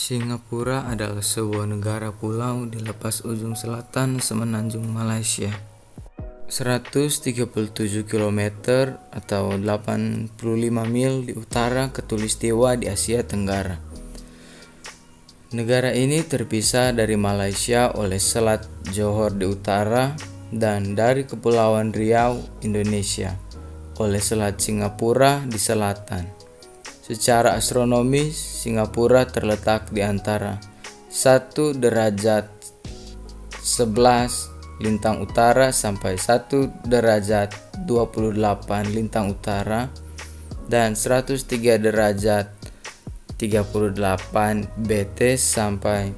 Singapura adalah sebuah negara pulau di lepas ujung selatan semenanjung Malaysia. 137 km atau 85 mil di utara Khatulistiwa di Asia Tenggara. Negara ini terpisah dari Malaysia oleh Selat Johor di utara dan dari Kepulauan Riau, Indonesia, oleh Selat Singapura di selatan. Secara astronomis, Singapura terletak di antara 1 derajat 11 lintang utara sampai 1 derajat 28 lintang utara dan 103 derajat 38 BT sampai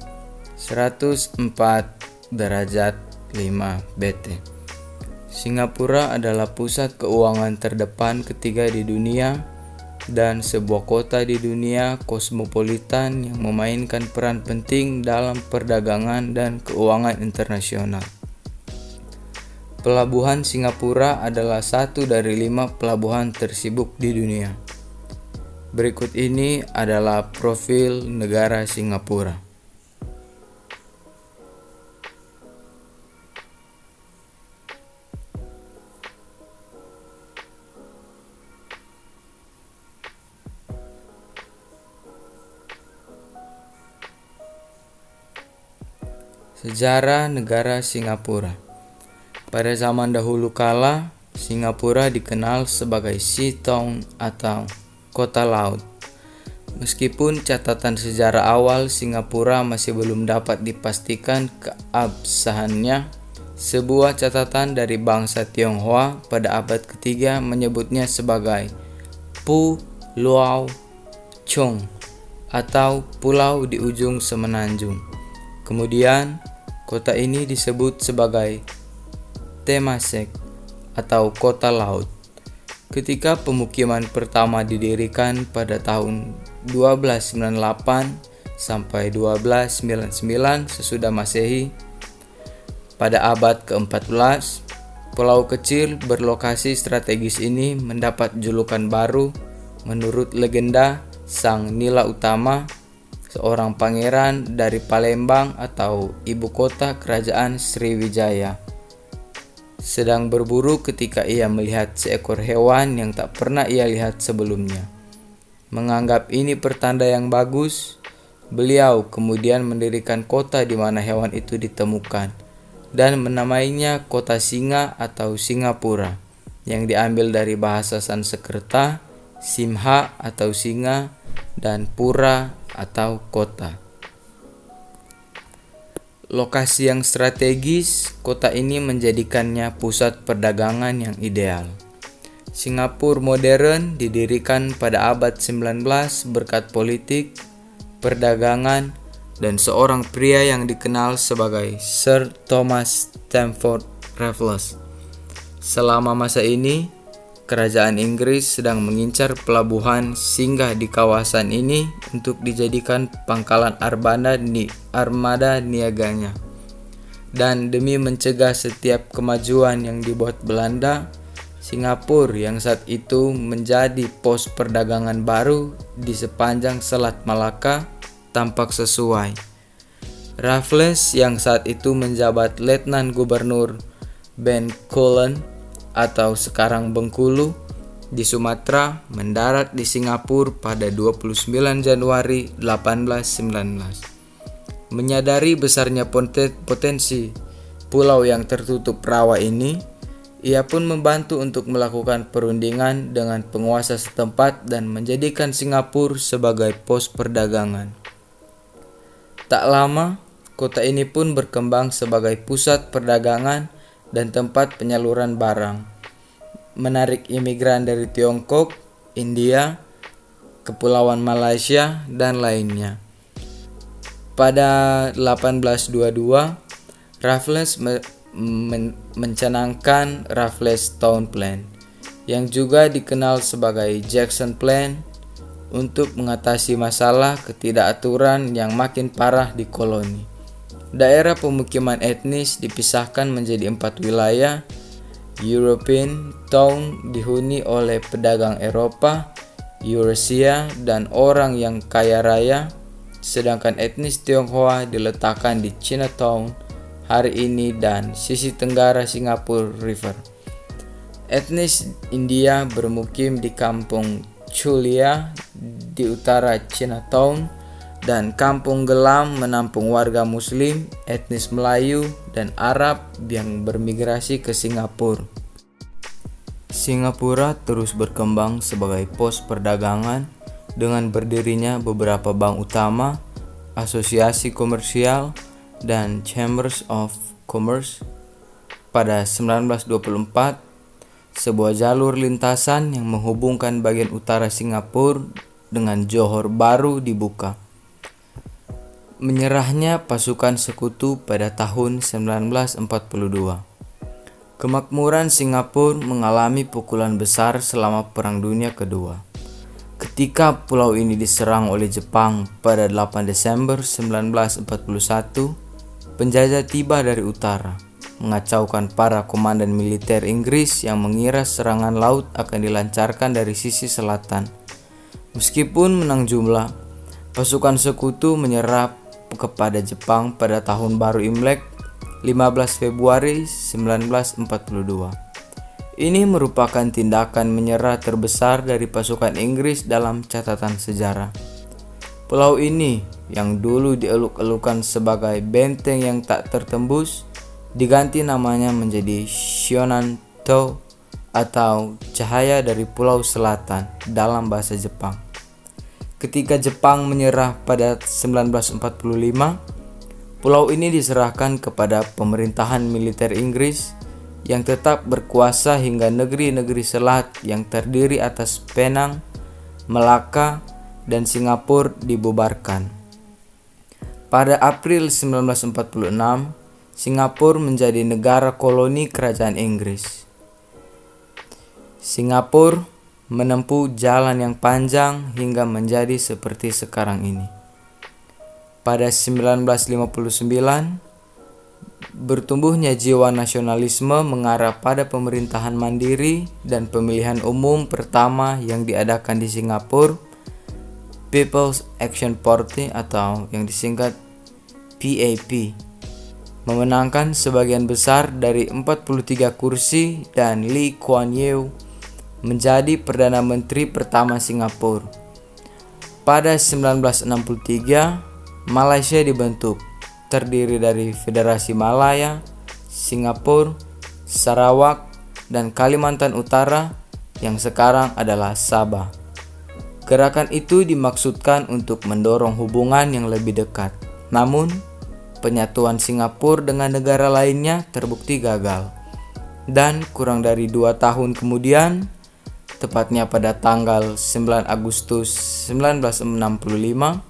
104 derajat 5 BT. Singapura adalah pusat keuangan terdepan ketiga di dunia dan sebuah kota di dunia kosmopolitan yang memainkan peran penting dalam perdagangan dan keuangan internasional. Pelabuhan Singapura adalah satu dari 5 pelabuhan tersibuk di dunia. Berikut ini adalah profil negara Singapura. Sejarah negara Singapura. Pada zaman dahulu kala, Singapura dikenal sebagai Sea Town atau kota laut. Meskipun catatan sejarah awal Singapura masih belum dapat dipastikan keabsahannya, sebuah catatan dari bangsa Tionghoa pada abad ketiga menyebutnya sebagai Pu Luau Chong atau pulau di ujung semenanjung. Kemudian, kota ini disebut sebagai Temasek atau kota laut. Ketika pemukiman pertama didirikan pada tahun 1298 sampai 1299 sesudah Masehi, pada abad ke-14, pulau kecil berlokasi strategis ini mendapat julukan baru menurut legenda Sang Nila Utama, seorang pangeran dari Palembang atau ibu kota kerajaan Sriwijaya, sedang berburu ketika ia melihat seekor hewan yang tak pernah ia lihat sebelumnya. Menganggap ini pertanda yang bagus, beliau kemudian mendirikan kota di mana hewan itu ditemukan dan menamainya Kota Singa atau Singapura, yang diambil dari bahasa Sanskerta Simha atau singa dan pura atau kota. Lokasi yang strategis, kota ini menjadikannya pusat perdagangan yang ideal. Singapura modern didirikan pada abad 19 berkat politik, perdagangan, dan seorang pria yang dikenal sebagai Sir Thomas Stamford Raffles. Selama masa ini, Kerajaan Inggris sedang mengincar pelabuhan singgah di kawasan ini untuk dijadikan pangkalan armada niaganya. Dan demi mencegah setiap kemajuan yang dibuat Belanda, Singapura yang saat itu menjadi pos perdagangan baru di sepanjang Selat Malaka tampak sesuai. Raffles yang saat itu menjabat Letnan Gubernur Bencoolen atau sekarang Bengkulu di Sumatera mendarat di Singapura pada 29 Januari 1819. Menyadari besarnya potensi pulau yang tertutup rawa ini, ia pun membantu untuk melakukan perundingan dengan penguasa setempat dan menjadikan Singapura sebagai pos perdagangan. Tak lama, kota ini pun berkembang sebagai pusat perdagangan dan tempat penyaluran barang, menarik imigran dari Tiongkok, India, Kepulauan Malaysia, dan lainnya. Pada 1822, Raffles mencanangkan Raffles Town Plan, yang juga dikenal sebagai Jackson Plan, untuk mengatasi masalah ketidakaturan yang makin parah di koloni. Daerah pemukiman etnis dipisahkan menjadi 4 wilayah. European Town dihuni oleh pedagang Eropa, Eurasia, dan orang yang kaya raya. sedangkan etnis Tionghoa diletakkan di Chinatown hari ini dan sisi tenggara Singapore River. Etnis India bermukim di kampung Chulia di utara Chinatown, dan kampung Gelam menampung warga Muslim, etnis Melayu, dan Arab yang bermigrasi ke Singapura. Singapura terus berkembang sebagai pos perdagangan dengan berdirinya beberapa bank utama, asosiasi komersial, dan Chambers of Commerce. Pada 1924, sebuah jalur lintasan yang menghubungkan bagian utara Singapura dengan Johor baru dibuka. Menyerahnya pasukan sekutu pada tahun 1942. Kemakmuran Singapura mengalami pukulan besar selama Perang Dunia Kedua. Ketika pulau ini diserang oleh Jepang pada 8 Desember 1941, penjajah tiba dari utara, mengacaukan para komandan militer Inggris yang mengira serangan laut akan dilancarkan dari sisi selatan. Meskipun menang jumlah, pasukan sekutu menyerah kepada Jepang pada tahun baru Imlek 15 Februari 1942. Ini merupakan tindakan menyerah terbesar dari pasukan Inggris dalam catatan sejarah. Pulau ini yang dulu dieluk-elukan sebagai benteng yang tak tertembus, diganti namanya menjadi Shonanto atau cahaya dari Pulau Selatan dalam bahasa Jepang. Ketika Jepang menyerah pada 1945, pulau ini diserahkan kepada pemerintahan militer Inggris yang tetap berkuasa hingga negeri-negeri selat yang terdiri atas Penang, Melaka, dan Singapura dibubarkan. Pada April 1946, Singapura menjadi negara koloni kerajaan Inggris. Singapura menempuh jalan yang panjang hingga menjadi seperti sekarang ini. Pada 1959, bertumbuhnya jiwa nasionalisme mengarah pada pemerintahan mandiri dan pemilihan umum pertama yang diadakan di Singapura, People's Action Party atau yang disingkat PAP, memenangkan sebagian besar dari 43 kursi dan Lee Kuan Yew menjadi Perdana Menteri pertama Singapura. Pada 1963, Malaysia dibentuk, terdiri dari Federasi Malaya, Singapura, Sarawak, dan Kalimantan Utara yang sekarang adalah Sabah. Gerakan itu dimaksudkan untuk mendorong hubungan yang lebih dekat. Namun, penyatuan Singapura dengan negara lainnya terbukti gagal. Dan kurang dari 2 tahun kemudian, tepatnya pada tanggal 9 Agustus 1965,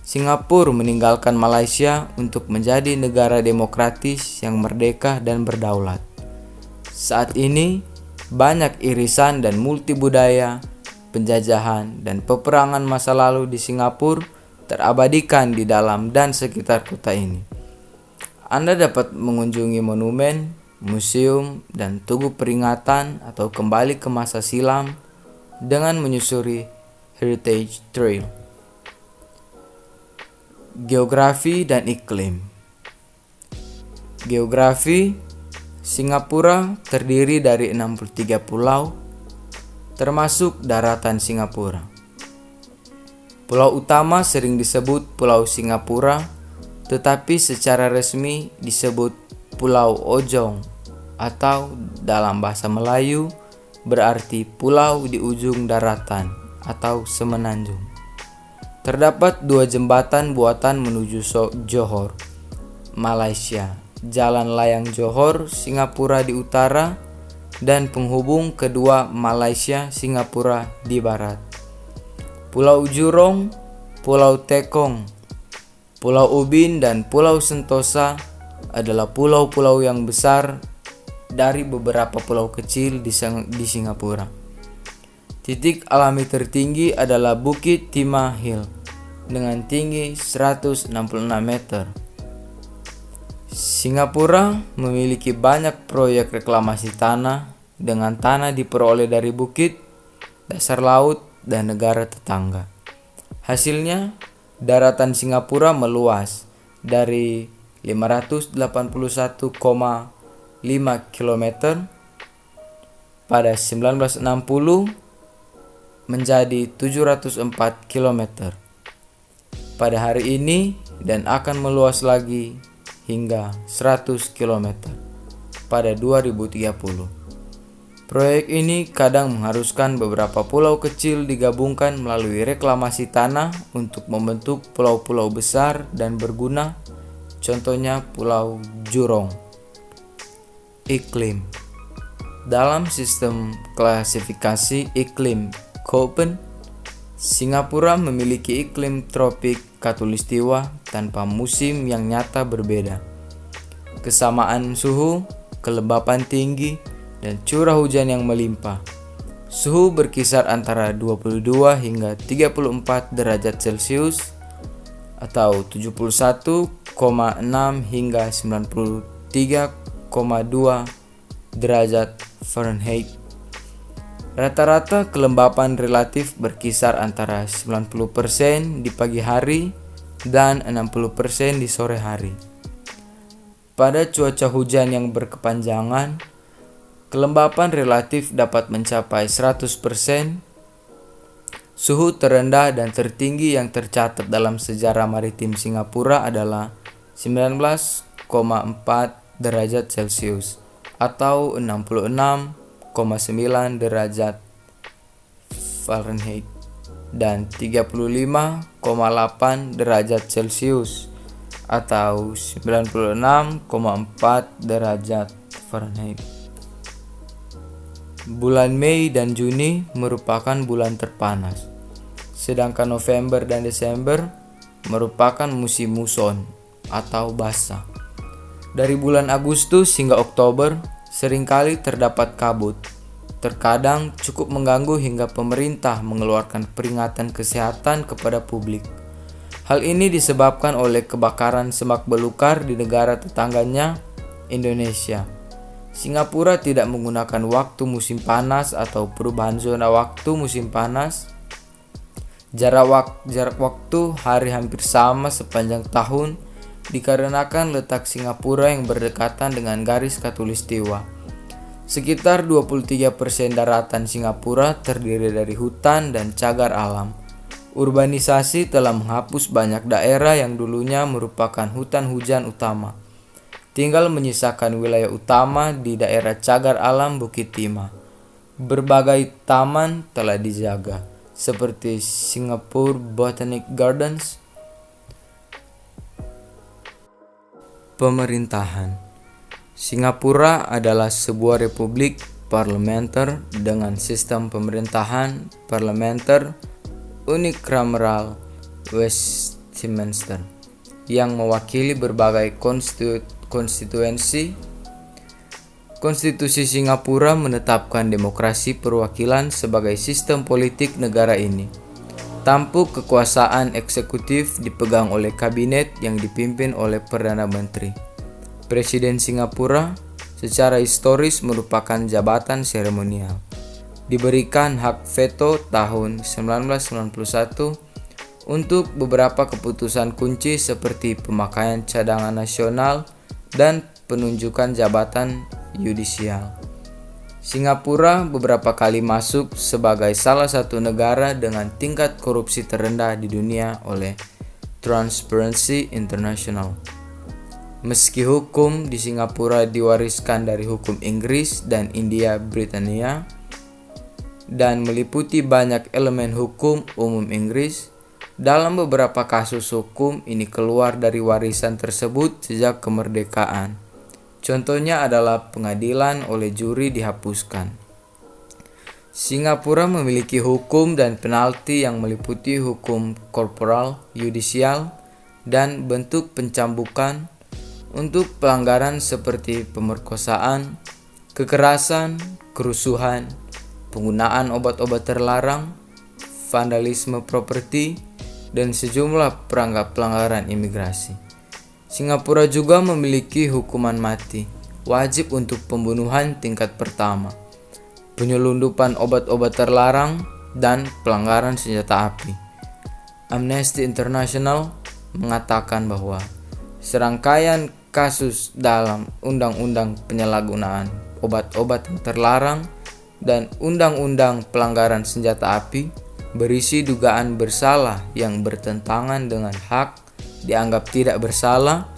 Singapura meninggalkan Malaysia untuk menjadi negara demokratis yang merdeka dan berdaulat. Saat ini, banyak irisan dan multibudaya, penjajahan, dan peperangan masa lalu di Singapura terabadikan di dalam dan sekitar kota ini. Anda dapat mengunjungi monumen, museum, dan tugu peringatan atau kembali ke masa silam dengan menyusuri Heritage Trail. Geografi dan iklim. Geografi, Singapura terdiri dari 63 pulau, termasuk daratan Singapura. Pulau utama sering disebut Pulau Singapura, tetapi secara resmi disebut Pulau Ojong atau dalam bahasa Melayu berarti pulau di ujung daratan atau semenanjung. Terdapat 2 jembatan buatan menuju Johor, Malaysia, Jalan Layang Johor, Singapura di utara, dan penghubung kedua Malaysia, Singapura di barat. Pulau Jurong, Pulau Tekong, Pulau Ubin, dan Pulau Sentosa adalah pulau-pulau yang besar dari beberapa pulau kecil di Singapura. Titik alami tertinggi adalah Bukit Timah Hill dengan tinggi 166 meter. Singapura memiliki banyak proyek reklamasi tanah dengan tanah diperoleh dari bukit, dasar laut, dan negara tetangga. Hasilnya, daratan Singapura meluas dari 581,5 km pada 1960 menjadi 704 km pada hari ini dan akan meluas lagi hingga 100 km pada 2030. Proyek ini kadang mengharuskan beberapa pulau kecil digabungkan melalui reklamasi tanah untuk membentuk pulau-pulau besar dan berguna, contohnya Pulau Jurong. Iklim. Dalam sistem klasifikasi iklim Köppen, Singapura memiliki iklim tropik khatulistiwa tanpa musim yang nyata berbeda. Kesamaan suhu, kelembapan tinggi, dan curah hujan yang melimpah. Suhu berkisar antara 22 hingga 34 derajat Celcius atau 71,6 hingga 93,2 derajat Fahrenheit. Rata-rata kelembapan relatif berkisar antara 90% di pagi hari dan 60% di sore hari. Pada cuaca hujan yang berkepanjangan, kelembapan relatif dapat mencapai 100%. Suhu terendah dan tertinggi yang tercatat dalam sejarah maritim Singapura adalah 19,4 derajat Celcius atau 66,9 derajat Fahrenheit dan 35,8 derajat Celcius atau 96,4 derajat Fahrenheit. Bulan Mei dan Juni merupakan bulan terpanas, sedangkan November dan Desember merupakan musim muson atau basah. Dari bulan Agustus hingga Oktober seringkali terdapat kabut. Terkadang cukup mengganggu hingga pemerintah mengeluarkan peringatan kesehatan kepada publik. Hal ini disebabkan oleh kebakaran semak belukar di negara tetangganya, Indonesia. Singapura tidak menggunakan waktu musim panas atau perubahan zona waktu musim panas. Jarak waktu hari hampir sama sepanjang tahun dikarenakan letak Singapura yang berdekatan dengan garis khatulistiwa. Sekitar 23% daratan Singapura terdiri dari hutan dan cagar alam. Urbanisasi telah menghapus banyak daerah yang dulunya merupakan hutan hujan utama. Tinggal menyisakan wilayah utama di daerah cagar alam Bukit Timah. Berbagai taman telah dijaga, seperti Singapore Botanic Gardens. Pemerintahan. Singapura adalah sebuah republik parlementer dengan sistem pemerintahan parlementer unicameral Westminster yang mewakili berbagai konstituensi. Konstitusi Singapura menetapkan demokrasi perwakilan sebagai sistem politik negara ini. Tampuk kekuasaan eksekutif dipegang oleh kabinet yang dipimpin oleh Perdana Menteri. Presiden Singapura secara historis merupakan jabatan seremonial. Diberikan hak veto tahun 1991 untuk beberapa keputusan kunci seperti pemakaian cadangan nasional dan penunjukan jabatan yudisial. Singapura beberapa kali masuk sebagai salah satu negara dengan tingkat korupsi terendah di dunia oleh Transparency International. Meski hukum di Singapura diwariskan dari hukum Inggris dan India Britania dan meliputi banyak elemen hukum umum Inggris, dalam beberapa kasus hukum ini keluar dari warisan tersebut sejak kemerdekaan. Contohnya adalah pengadilan oleh juri dihapuskan. Singapura memiliki hukum dan penalti yang meliputi hukum korporal, yudisial, dan bentuk pencambukan untuk pelanggaran seperti pemerkosaan, kekerasan, kerusuhan, penggunaan obat-obat terlarang, vandalisme properti, dan sejumlah perangkap pelanggaran imigrasi. Singapura juga memiliki hukuman mati, wajib untuk pembunuhan tingkat pertama, penyelundupan obat-obat terlarang, dan pelanggaran senjata api. Amnesty International mengatakan bahwa serangkaian kasus dalam Undang-Undang Penyalahgunaan Obat-obat yang Terlarang dan Undang-Undang Pelanggaran Senjata Api berisi dugaan bersalah yang bertentangan dengan hak dianggap tidak bersalah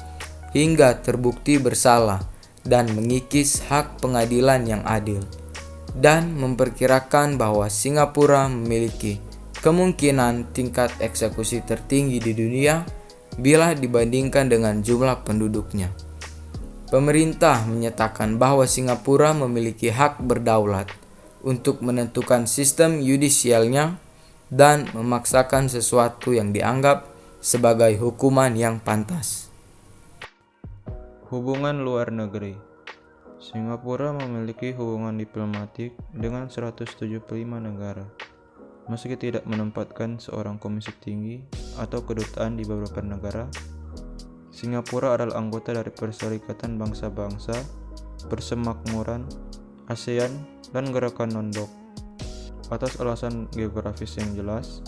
hingga terbukti bersalah dan mengikis hak pengadilan yang adil, dan memperkirakan bahwa Singapura memiliki kemungkinan tingkat eksekusi tertinggi di dunia bila dibandingkan dengan jumlah penduduknya. Pemerintah menyatakan bahwa Singapura memiliki hak berdaulat untuk menentukan sistem yudisialnya dan memaksakan sesuatu yang dianggap sebagai hukuman yang pantas. Hubungan luar negeri. Singapura memiliki hubungan diplomatik dengan 175 negara. Meski tidak menempatkan seorang komisi tinggi atau kedutaan di beberapa negara, Singapura adalah anggota dari Perserikatan Bangsa-Bangsa, Persemakmuran, ASEAN, dan Gerakan Non-Blok. Atas alasan geografis yang jelas,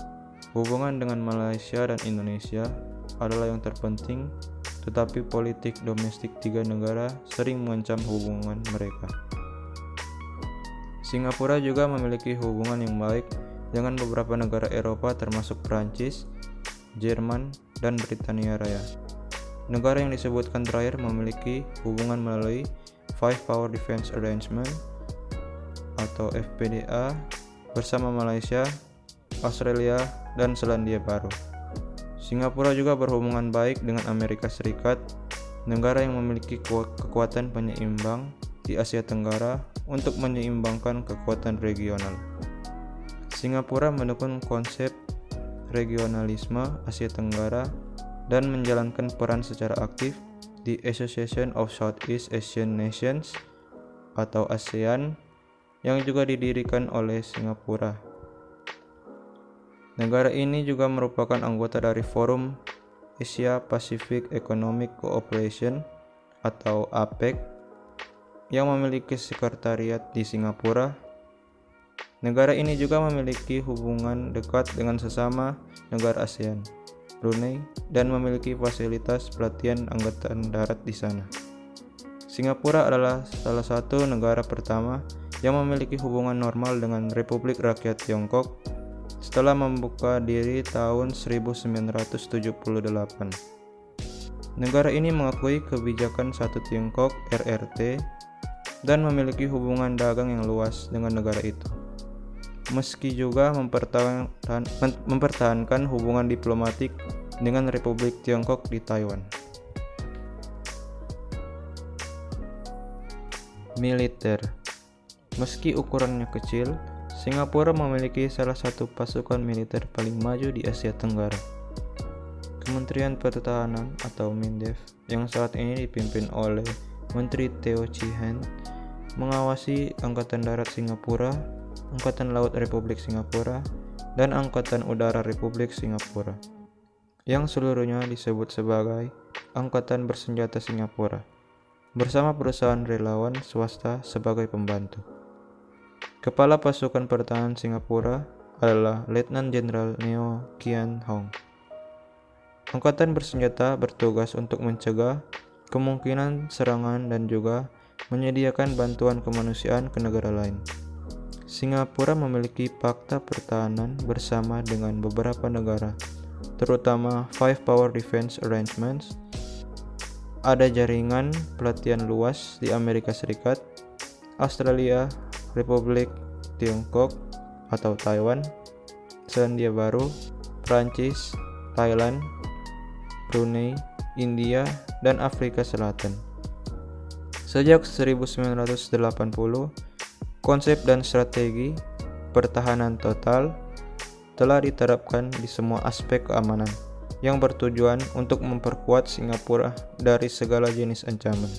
hubungan dengan Malaysia dan Indonesia adalah yang terpenting, tetapi politik domestik tiga negara sering mengancam hubungan mereka. Singapura juga memiliki hubungan yang baik dengan beberapa negara Eropa termasuk Prancis, Jerman, dan Britania Raya. Negara yang disebutkan terakhir memiliki hubungan melalui Five Power Defense Arrangement atau FPDA bersama Malaysia, Australia, dan Selandia Baru. Singapura juga berhubungan baik dengan Amerika Serikat, negara yang memiliki kekuatan penyeimbang di Asia Tenggara untuk menyeimbangkan kekuatan regional. Singapura mendukung konsep regionalisme Asia Tenggara dan menjalankan peran secara aktif di Association of Southeast Asian Nations atau ASEAN yang juga didirikan oleh Singapura. Negara ini juga merupakan anggota dari Forum Asia Pacific Economic Cooperation atau APEC yang memiliki sekretariat di Singapura. Negara ini juga memiliki hubungan dekat dengan sesama negara ASEAN, Brunei, dan memiliki fasilitas pelatihan angkatan darat di sana. Singapura adalah salah satu negara pertama yang memiliki hubungan normal dengan Republik Rakyat Tiongkok setelah membuka diri tahun 1978. Negara ini mengakui kebijakan Satu Tiongkok (RRT) dan memiliki hubungan dagang yang luas dengan negara itu. Meski juga mempertahankan hubungan diplomatik dengan Republik Tiongkok di Taiwan. Militer. Meski ukurannya kecil, Singapura memiliki salah satu pasukan militer paling maju di Asia Tenggara. Kementerian Pertahanan atau MINDEF yang saat ini dipimpin oleh Menteri Teo Chee Hean mengawasi Angkatan Darat Singapura, Angkatan Laut Republik Singapura, dan Angkatan Udara Republik Singapura, yang seluruhnya disebut sebagai Angkatan Bersenjata Singapura, bersama perusahaan relawan swasta sebagai pembantu. Kepala Pasukan Pertahanan Singapura adalah Letnan Jenderal Neo Kian Hong. Angkatan bersenjata bertugas untuk mencegah kemungkinan serangan dan juga menyediakan bantuan kemanusiaan ke negara lain. Singapura memiliki fakta pertahanan bersama dengan beberapa negara, terutama Five Power Defense Arrangements. Ada jaringan pelatihan luas di Amerika Serikat, Australia, Republik Tiongkok atau Taiwan, Selandia Baru, Prancis, Thailand, Brunei, India, dan Afrika Selatan. Sejak 1980, konsep dan strategi pertahanan total telah diterapkan di semua aspek keamanan yang bertujuan untuk memperkuat Singapura dari segala jenis ancaman.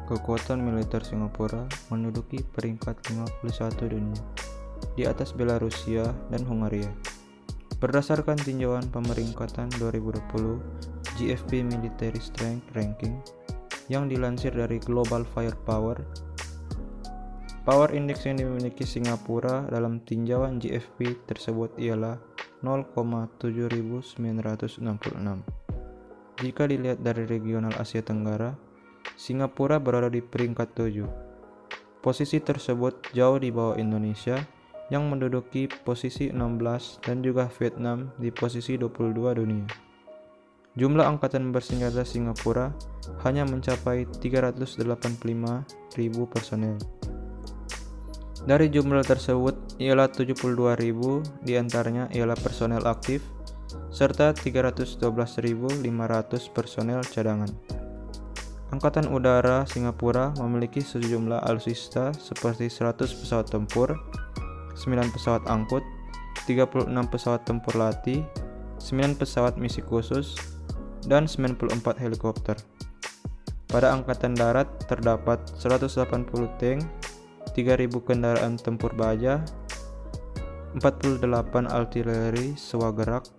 Kekuatan militer Singapura menduduki peringkat 51 dunia, di atas Belarusia dan Hungaria. Berdasarkan tinjauan pemeringkatan 2020 GFP Military Strength Ranking yang dilansir dari Global Firepower, Power Index yang dimiliki Singapura dalam tinjauan GFP tersebut ialah 0,7966. Jika dilihat dari regional Asia Tenggara, Singapura berada di peringkat 7. Posisi tersebut jauh di bawah Indonesia yang menduduki posisi 16 dan juga Vietnam di posisi 22 dunia. Jumlah angkatan bersenjata Singapura hanya mencapai 385.000 personel. Dari jumlah tersebut ialah 72.000 diantaranya ialah personel aktif serta 312.500 personel cadangan. Angkatan Udara Singapura memiliki sejumlah alutsista seperti 100 pesawat tempur, 9 pesawat angkut, 36 pesawat tempur latih, 9 pesawat misi khusus, dan 94 helikopter. Pada Angkatan Darat terdapat 180 tank, 3.000 kendaraan tempur baja, 48 artileri sewa-gerak,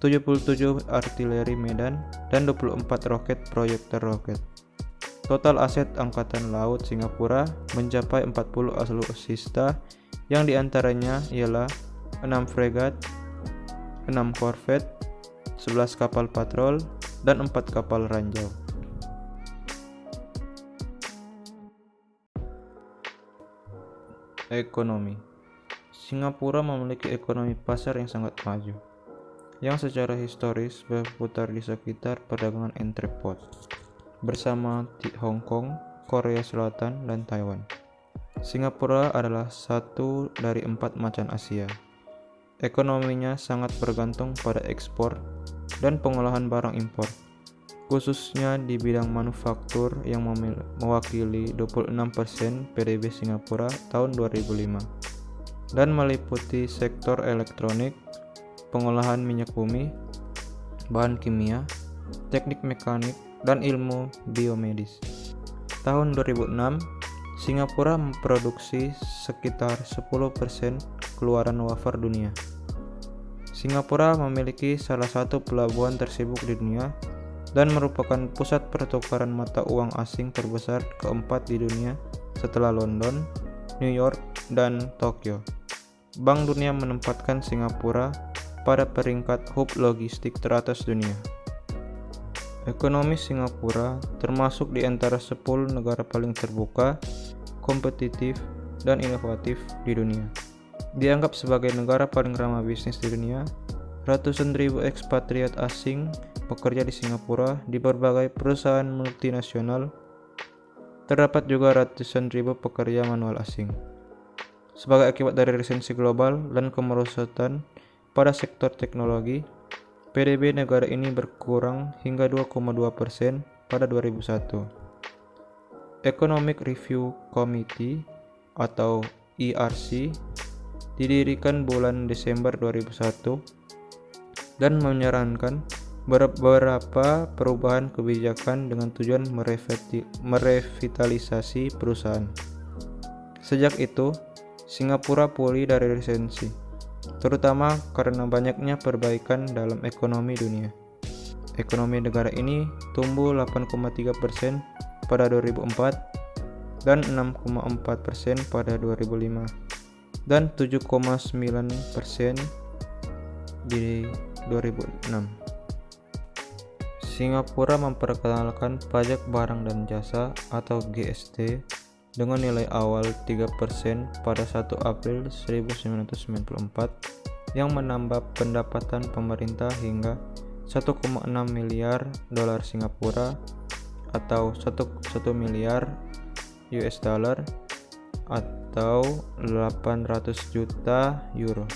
77 artileri medan, dan 24 roket proyektor roket. Total aset Angkatan Laut Singapura mencapai 40 alutsista yang diantaranya ialah 6 fregat, 6 korvet, 11 kapal patrol, dan 4 kapal ranjau. Ekonomi. Singapura memiliki ekonomi pasar yang sangat maju, yang secara historis berputar di sekitar perdagangan entrepot, bersama Hong Kong, Korea Selatan, dan Taiwan. Singapura adalah satu dari 4 macan Asia. Ekonominya sangat bergantung pada ekspor dan pengolahan barang impor, khususnya di bidang manufaktur yang mewakili 26% PDB Singapura tahun 2005 dan meliputi sektor elektronik, pengolahan minyak bumi, bahan kimia, teknik mekanik, dan ilmu biomedis. Tahun 2006, Singapura memproduksi sekitar 10% keluaran wafer dunia. Singapura memiliki salah satu pelabuhan tersibuk di dunia dan merupakan pusat pertukaran mata uang asing terbesar keempat di dunia setelah London, New York, dan Tokyo. Bank Dunia menempatkan Singapura pada peringkat hub logistik teratas dunia. Ekonomi Singapura termasuk di antara 10 negara paling terbuka, kompetitif, dan inovatif di dunia. Dianggap sebagai negara paling ramah bisnis di dunia, ratusan ribu ekspatriat asing bekerja di Singapura di berbagai perusahaan multinasional. Terdapat juga ratusan ribu pekerja manual asing. Sebagai akibat dari resesi global dan kemerosotan pada sektor teknologi, PDB negara ini berkurang hingga 2,2% pada 2001. Economic Review Committee atau ERC didirikan bulan Desember 2001 dan menyarankan beberapa perubahan kebijakan dengan tujuan merevitalisasi perusahaan. Sejak itu, Singapura pulih dari resesi, terutama karena banyaknya perbaikan dalam ekonomi dunia. Ekonomi negara ini tumbuh 8,3% pada 2004 dan 6,4% pada 2005 dan 7,9% di 2006. Singapura memperkenalkan pajak barang dan jasa atau GST dengan nilai awal 3% pada 1 April 1994 yang menambah pendapatan pemerintah hingga 1,6 miliar dolar Singapura atau 1 miliar US dollar atau 800 juta euro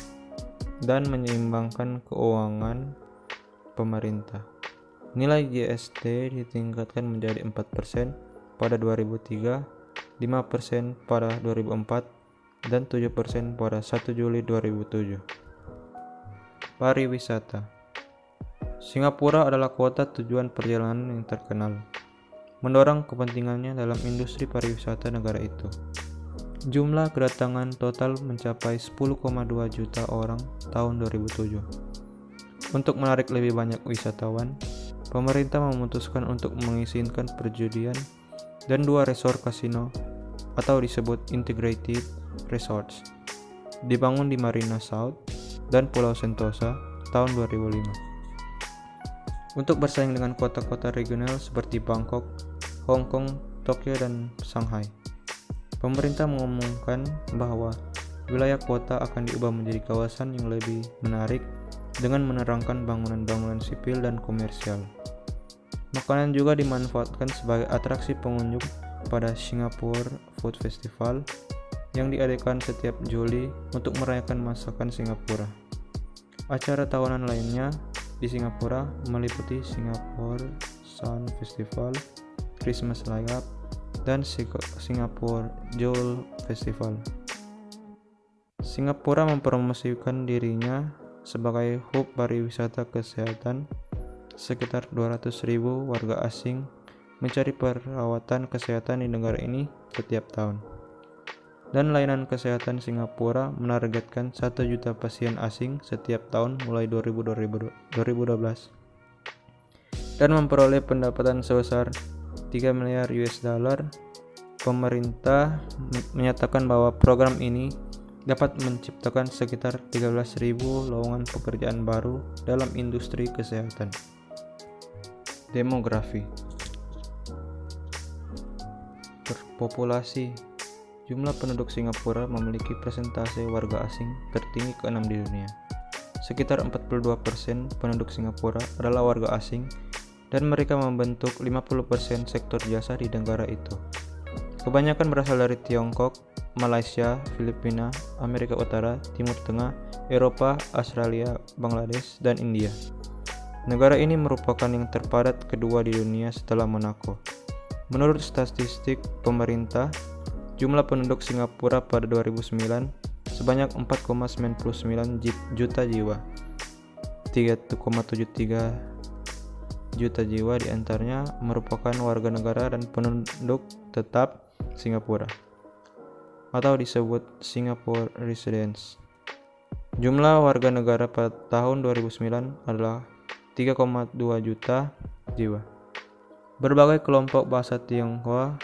dan menyeimbangkan keuangan pemerintah. Nilai GST ditingkatkan menjadi 4% pada 2003, 5% pada 2004, dan 7% pada 1 Juli 2007. Pariwisata. Singapura adalah kota tujuan perjalanan yang terkenal, mendorong kepentingannya dalam industri pariwisata negara itu. Jumlah kedatangan total mencapai 10,2 juta orang tahun 2007. Untuk menarik lebih banyak wisatawan, pemerintah memutuskan untuk mengizinkan perjudian dan 2 resort kasino atau disebut Integrated Resorts dibangun di Marina South dan Pulau Sentosa tahun 2005. Untuk bersaing dengan kota-kota regional seperti Bangkok, Hong Kong, Tokyo, dan Shanghai, pemerintah mengumumkan bahwa wilayah kota akan diubah menjadi kawasan yang lebih menarik dengan menerangkan bangunan-bangunan sipil dan komersial. Makanan juga dimanfaatkan sebagai atraksi pengunjung pada Singapore Food Festival yang diadakan setiap Juli untuk merayakan masakan Singapura. Acara tahunan lainnya di Singapura meliputi Singapore Sun Festival, Christmas Layap, dan Singapore Jewel Festival. Singapura mempromosikan dirinya sebagai hub pariwisata kesehatan. Sekitar 200.000 warga asing mencari perawatan kesehatan di negara ini setiap tahun. Dan layanan kesehatan Singapura menargetkan 1 juta pasien asing setiap tahun mulai 2012 dan memperoleh pendapatan sebesar 3 miliar US dollar. Pemerintah menyatakan bahwa program ini dapat menciptakan sekitar 13.000 lowongan pekerjaan baru dalam industri kesehatan. Demografi. Populasi. Jumlah penduduk Singapura memiliki persentase warga asing tertinggi ke-6 di dunia. Sekitar 42% penduduk Singapura adalah warga asing dan mereka membentuk 50% sektor jasa di negara itu. Kebanyakan berasal dari Tiongkok, Malaysia, Filipina, Amerika Utara, Timur Tengah, Eropa, Australia, Bangladesh, dan India. Negara ini merupakan yang terpadat kedua di dunia setelah Monaco. Menurut statistik pemerintah, jumlah penduduk Singapura pada 2009 sebanyak 4,99 juta jiwa. 3,73 juta jiwa diantaranya merupakan warga negara dan penduduk tetap Singapura, atau disebut Singapore Residents. Jumlah warga negara pada tahun 2009 adalah 3,2 juta jiwa. Berbagai kelompok bahasa Tionghoa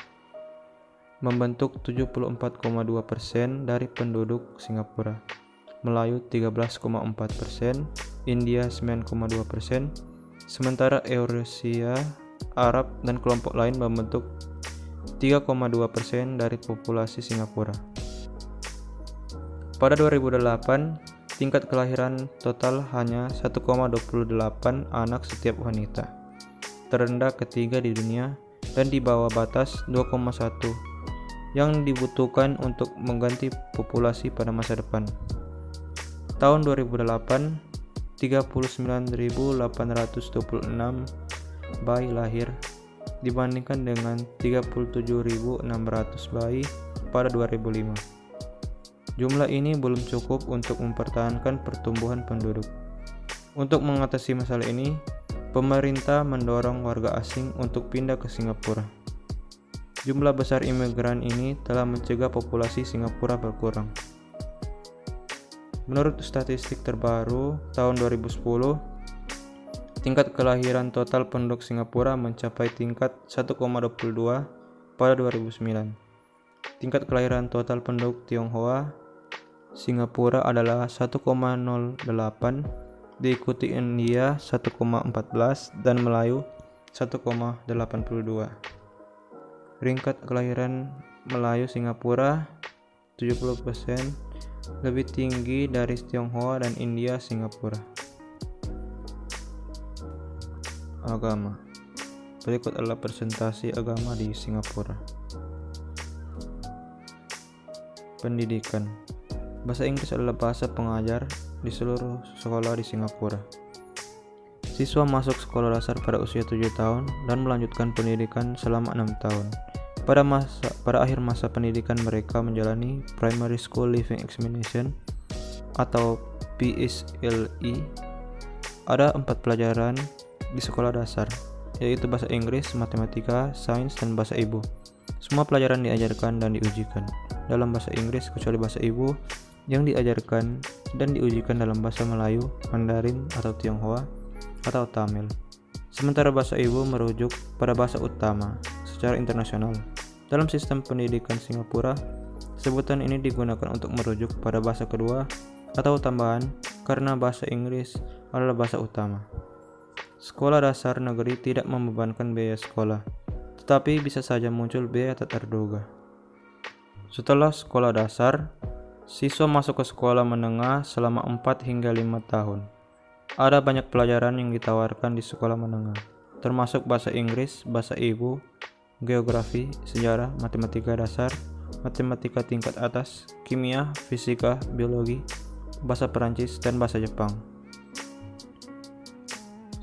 membentuk 74,2% dari penduduk Singapura. Melayu 13,4%, India 9,2%, sementara Eurasia, Arab, dan kelompok lain membentuk 3,2% dari populasi Singapura. Pada 2008, tingkat kelahiran total hanya 1,28 anak setiap wanita, terendah ketiga di dunia dan di bawah batas 2,1 yang dibutuhkan untuk mengganti populasi pada masa depan. Tahun 2008, 39.826 bayi lahir dibandingkan dengan 37.600 bayi pada 2005. Jumlah ini belum cukup untuk mempertahankan pertumbuhan penduduk. Untuk mengatasi masalah ini, pemerintah mendorong warga asing untuk pindah ke Singapura. Jumlah besar imigran ini telah mencegah populasi Singapura berkurang. Menurut statistik terbaru tahun 2010, tingkat kelahiran total penduduk Singapura mencapai tingkat 1,22 pada 2009. Tingkat kelahiran total penduduk Tionghoa Singapura adalah 1,08, diikuti India 1,14 dan Melayu 1,82. Tingkat kelahiran Melayu Singapura 70% lebih tinggi dari Tionghoa dan India Singapura. Agama. Berikut adalah presentasi agama di Singapura. Pendidikan. Bahasa Inggris adalah bahasa pengajar di seluruh sekolah di Singapura. Siswa masuk sekolah dasar pada usia 7 tahun dan melanjutkan pendidikan selama 6 tahun. Pada akhir masa pendidikan mereka menjalani Primary School Leaving Examination atau PSLE. Ada 4 pelajaran di sekolah dasar, yaitu bahasa Inggris, matematika, sains, dan bahasa ibu. Semua pelajaran diajarkan dan diujikan dalam bahasa Inggris kecuali bahasa ibu yang diajarkan dan diujikan dalam bahasa Melayu, Mandarin atau Tionghoa atau Tamil. Sementara bahasa ibu merujuk pada bahasa utama secara internasional. Dalam sistem pendidikan Singapura, sebutan ini digunakan untuk merujuk pada bahasa kedua atau tambahan karena bahasa Inggris adalah bahasa utama. Sekolah dasar negeri tidak membebankan biaya sekolah, tetapi bisa saja muncul biaya tak terduga. Setelah sekolah dasar, siswa masuk ke sekolah menengah selama 4 hingga 5 tahun. Ada banyak pelajaran yang ditawarkan di sekolah menengah, termasuk bahasa Inggris, bahasa ibu, geografi, sejarah, matematika dasar, matematika tingkat atas, kimia, fisika, biologi, bahasa Perancis, dan bahasa Jepang.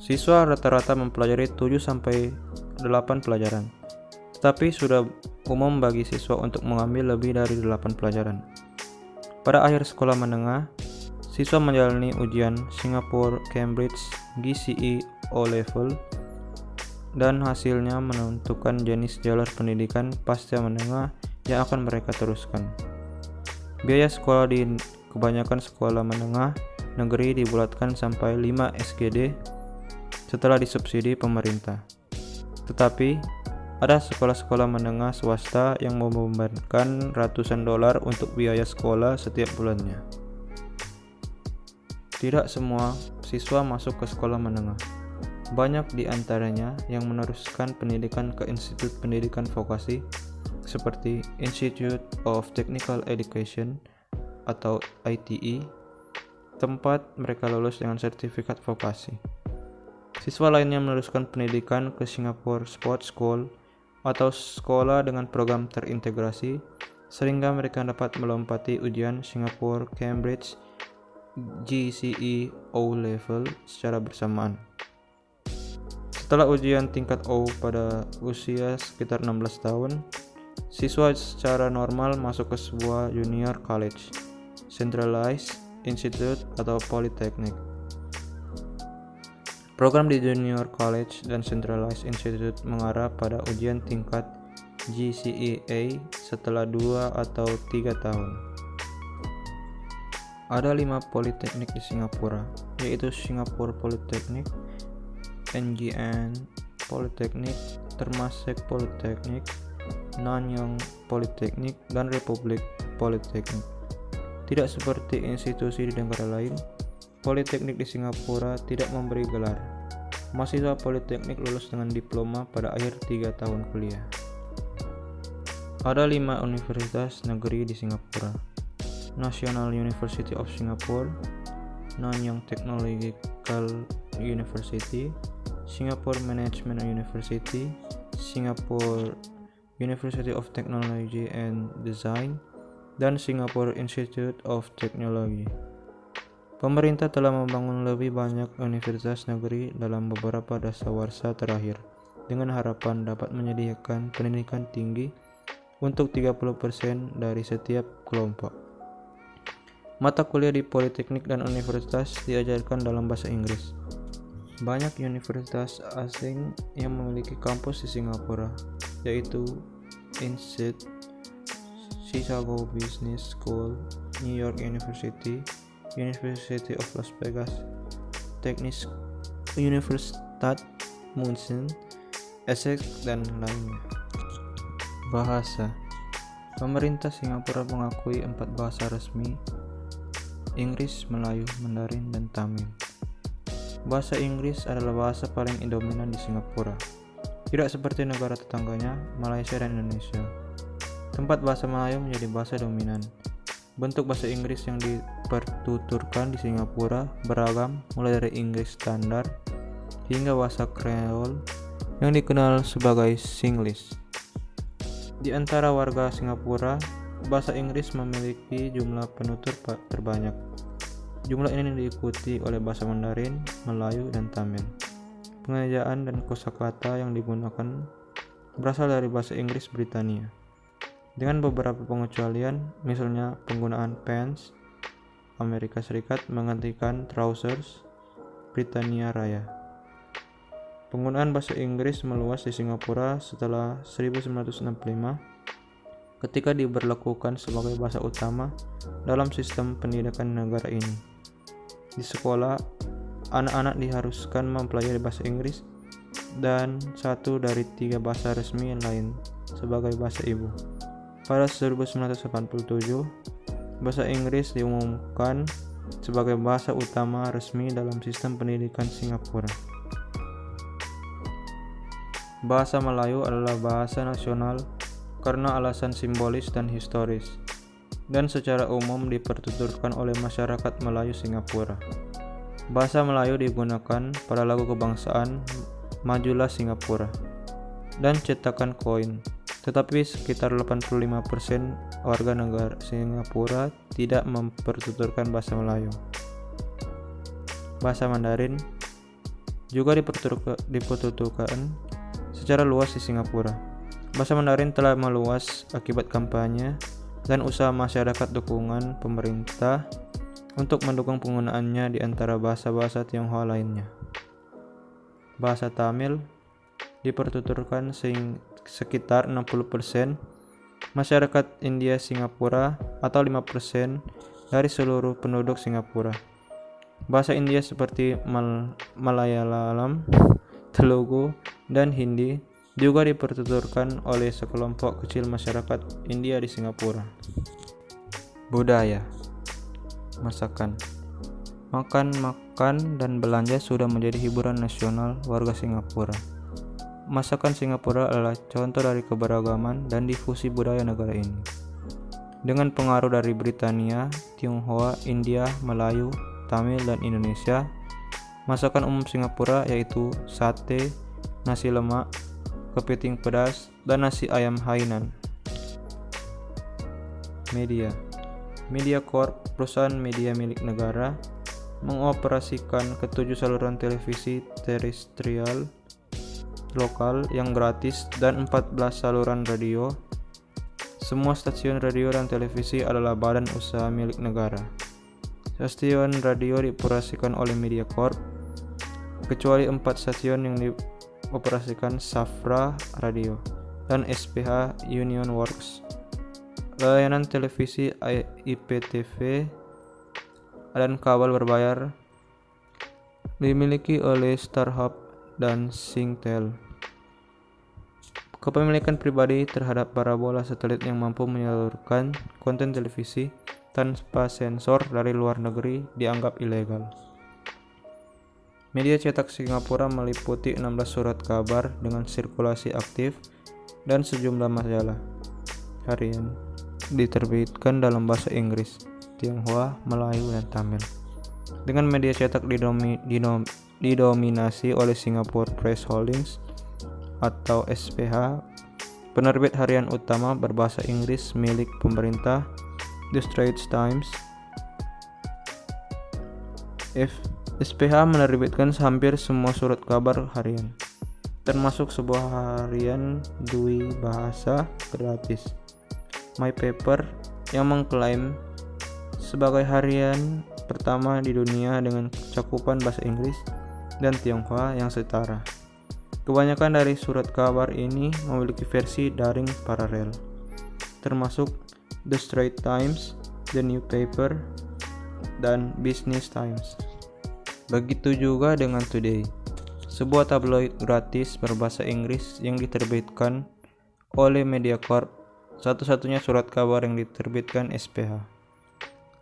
Siswa rata-rata mempelajari 7-8 pelajaran, tetapi sudah umum bagi siswa untuk mengambil lebih dari 8 pelajaran. Pada akhir sekolah menengah, siswa menjalani ujian Singapore Cambridge GCE O-Level dan hasilnya menentukan jenis jalur pendidikan pasca menengah yang akan mereka teruskan. Biaya sekolah di kebanyakan sekolah menengah negeri dibulatkan sampai 5 SGD setelah disubsidi pemerintah. Tetapi, ada sekolah-sekolah menengah swasta yang membebankan ratusan dolar untuk biaya sekolah setiap bulannya. Tidak semua siswa masuk ke sekolah menengah. Banyak di antaranya yang meneruskan pendidikan ke institut pendidikan vokasi seperti Institute of Technical Education atau ITE, tempat mereka lulus dengan sertifikat vokasi. Siswa lainnya meneruskan pendidikan ke Singapore Sports School atau sekolah dengan program terintegrasi sehingga mereka dapat melompati ujian Singapore Cambridge GCE O-Level secara bersamaan. Setelah ujian tingkat O pada usia sekitar 16 tahun, siswa secara normal masuk ke sebuah junior college, centralized institute atau polytechnic. Program di junior college dan centralized institute mengarah pada ujian tingkat GCE-A setelah 2 atau 3 tahun. Ada 5 politeknik di Singapura, yaitu Singapore Polytechnic, NGN Polytechnic, Temasek Polytechnic, Nanyang Polytechnic, dan Republic Polytechnic. Tidak seperti institusi di negara lain, Politeknik di Singapura tidak memberi gelar. Mahasiswa politeknik lulus dengan diploma pada akhir 3 tahun kuliah. Ada 5 universitas negeri di Singapura: National University of Singapore, Nanyang Technological University, Singapore Management University, Singapore University of Technology and Design, dan Singapore Institute of Technology. Pemerintah telah membangun lebih banyak universitas negeri dalam beberapa dasawarsa terakhir dengan harapan dapat menyediakan pendidikan tinggi untuk 30% dari setiap kelompok. Mata kuliah di politeknik dan universitas diajarkan dalam bahasa Inggris. Banyak universitas asing yang memiliki kampus di Singapura, yaitu INSEAD, Chicago Business School, New York University, University of Las Vegas, Technische Universität München, Essex, dan lainnya. Bahasa. Pemerintah Singapura mengakui 4 bahasa resmi: Inggris, Melayu, Mandarin, dan Tamil. Bahasa Inggris adalah bahasa paling dominan di Singapura, tidak seperti negara tetangganya, Malaysia dan Indonesia. Tempat bahasa Melayu menjadi bahasa dominan. Bentuk bahasa Inggris yang dipertuturkan di Singapura beragam, mulai dari Inggris standar hingga bahasa Creole yang dikenal sebagai Singlish. Di antara warga Singapura, bahasa Inggris memiliki jumlah penutur terbanyak. Jumlah ini diikuti oleh bahasa Mandarin, Melayu, dan Tamil. Pengejaan dan kosakata yang digunakan berasal dari bahasa Inggris Britania, dengan beberapa pengecualian, misalnya penggunaan pants Amerika Serikat menggantikan trousers Britania Raya. Penggunaan bahasa Inggris meluas di Singapura setelah 1965 ketika diberlakukan sebagai bahasa utama dalam sistem pendidikan negara ini. Di sekolah, anak-anak diharuskan mempelajari bahasa Inggris dan 1 dari 3 bahasa resmi lain sebagai bahasa ibu. Pada 1987, bahasa Inggris diumumkan sebagai bahasa utama resmi dalam sistem pendidikan Singapura. Bahasa Melayu adalah bahasa nasional karena alasan simbolis dan historis, dan secara umum dipertuturkan oleh masyarakat Melayu Singapura. Bahasa Melayu digunakan pada lagu kebangsaan Majulah Singapura dan cetakan koin, tetapi sekitar 85% warga negara Singapura tidak mempertuturkan bahasa Melayu. Bahasa Mandarin juga dipertuturkan secara luas di Singapura. Bahasa Mandarin telah meluas akibat kampanye dan usaha masyarakat dukungan pemerintah untuk mendukung penggunaannya di antara bahasa-bahasa Tionghoa lainnya. Bahasa Tamil dipertuturkan sekitar 60% masyarakat India Singapura atau 5% dari seluruh penduduk Singapura. Bahasa India seperti Malayalam, Telugu, dan Hindi juga dipertuturkan oleh sekelompok kecil masyarakat India di Singapura. Budaya. Masakan. Makan dan belanja sudah menjadi hiburan nasional warga Singapura. Masakan Singapura adalah contoh dari keberagaman dan difusi budaya negara ini. Dengan pengaruh dari Britania, Tionghoa, India, Melayu, Tamil, dan Indonesia, masakan umum Singapura yaitu sate, nasi lemak, kepiting pedas, dan nasi ayam Hainan. Media. MediaCorp, perusahaan media milik negara, mengoperasikan ke-7 saluran televisi terestrial lokal yang gratis dan 14 saluran radio. Semua stasiun radio dan televisi adalah badan usaha milik negara. Stasiun radio dioperasikan oleh MediaCorp, kecuali 4 stasiun yang dioperasikan Safra Radio dan SPH Union Works. Layanan televisi IPTV dan kabel berbayar dimiliki oleh StarHub dan Singtel. Kepemilikan pribadi terhadap parabola satelit yang mampu menyalurkan konten televisi tanpa sensor dari luar negeri dianggap ilegal. Media cetak Singapura meliputi 16 surat kabar dengan sirkulasi aktif dan sejumlah majalah harian diterbitkan dalam bahasa Inggris, Tionghoa, Melayu, dan Tamil. Dengan media cetak didominasi oleh Singapore Press Holdings atau SPH, penerbit harian utama berbahasa Inggris milik pemerintah, The Straits Times. SPH menerbitkan hampir semua surat kabar harian, termasuk sebuah harian dwi bahasa gratis, My Paper, yang mengklaim sebagai harian pertama di dunia dengan cakupan bahasa Inggris dan Tionghoa yang setara. Kebanyakan dari surat kabar ini memiliki versi daring paralel, termasuk The Straits Times, The New Paper, dan Business Times. Begitu juga dengan Today, sebuah tabloid gratis berbahasa Inggris yang diterbitkan oleh MediaCorp, satu-satunya surat kabar yang diterbitkan SPH.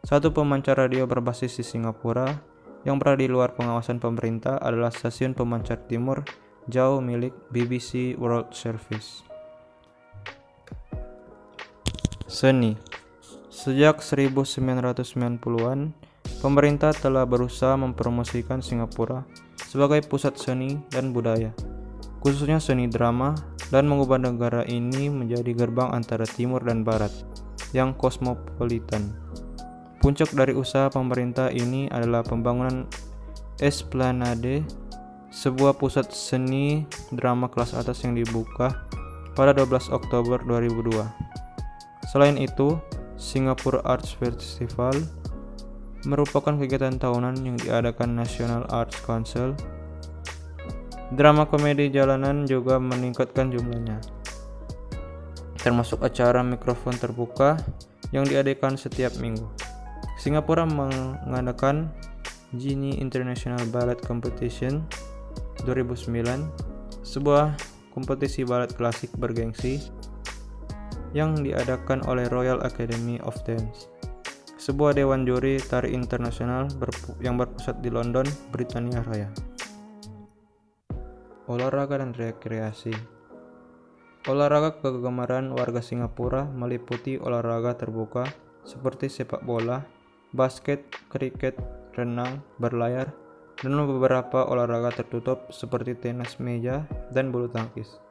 Satu pemancar radio berbasis di Singapura yang berada di luar pengawasan pemerintah adalah stasiun pemancar timur jauh milik BBC World Service. Seni. Sejak 1990-an, pemerintah telah berusaha mempromosikan Singapura sebagai pusat seni dan budaya, khususnya seni drama, dan mengubah negara ini menjadi gerbang antara timur dan barat yang kosmopolitan. Puncak dari usaha pemerintah ini adalah pembangunan Esplanade, sebuah pusat seni drama kelas atas yang dibuka pada 12 Oktober 2002. Selain itu, Singapore Arts Festival merupakan kegiatan tahunan yang diadakan National Arts Council. Drama komedi jalanan juga meningkatkan jumlahnya, termasuk acara mikrofon terbuka yang diadakan setiap minggu. Singapura mengadakan Genie International Ballet Competition 2009, sebuah kompetisi balet klasik bergengsi yang diadakan oleh Royal Academy of Dance. sebuah dewan juri tari internasional yang berpusat di London, Britania Raya. Olahraga dan rekreasi. Olahraga kegemaran warga Singapura meliputi olahraga terbuka seperti sepak bola, basket, kriket, renang, berlayar, dan beberapa olahraga tertutup seperti tenis meja dan bulu tangkis.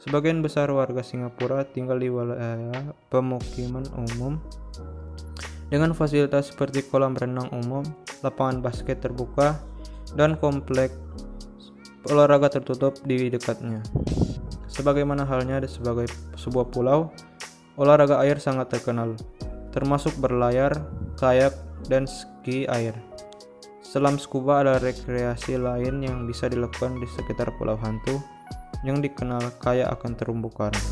Sebagian besar warga Singapura tinggal di wilayah pemukiman umum dengan fasilitas seperti kolam renang umum, lapangan basket terbuka, dan komplek olahraga tertutup di dekatnya. Sebagaimana halnya sebagai sebuah pulau, olahraga air sangat terkenal, termasuk berlayar, kayak, dan ski air. Selam scuba adalah rekreasi lain yang bisa dilakukan di sekitar Pulau Hantu yang dikenal kaya akan terumbu karang.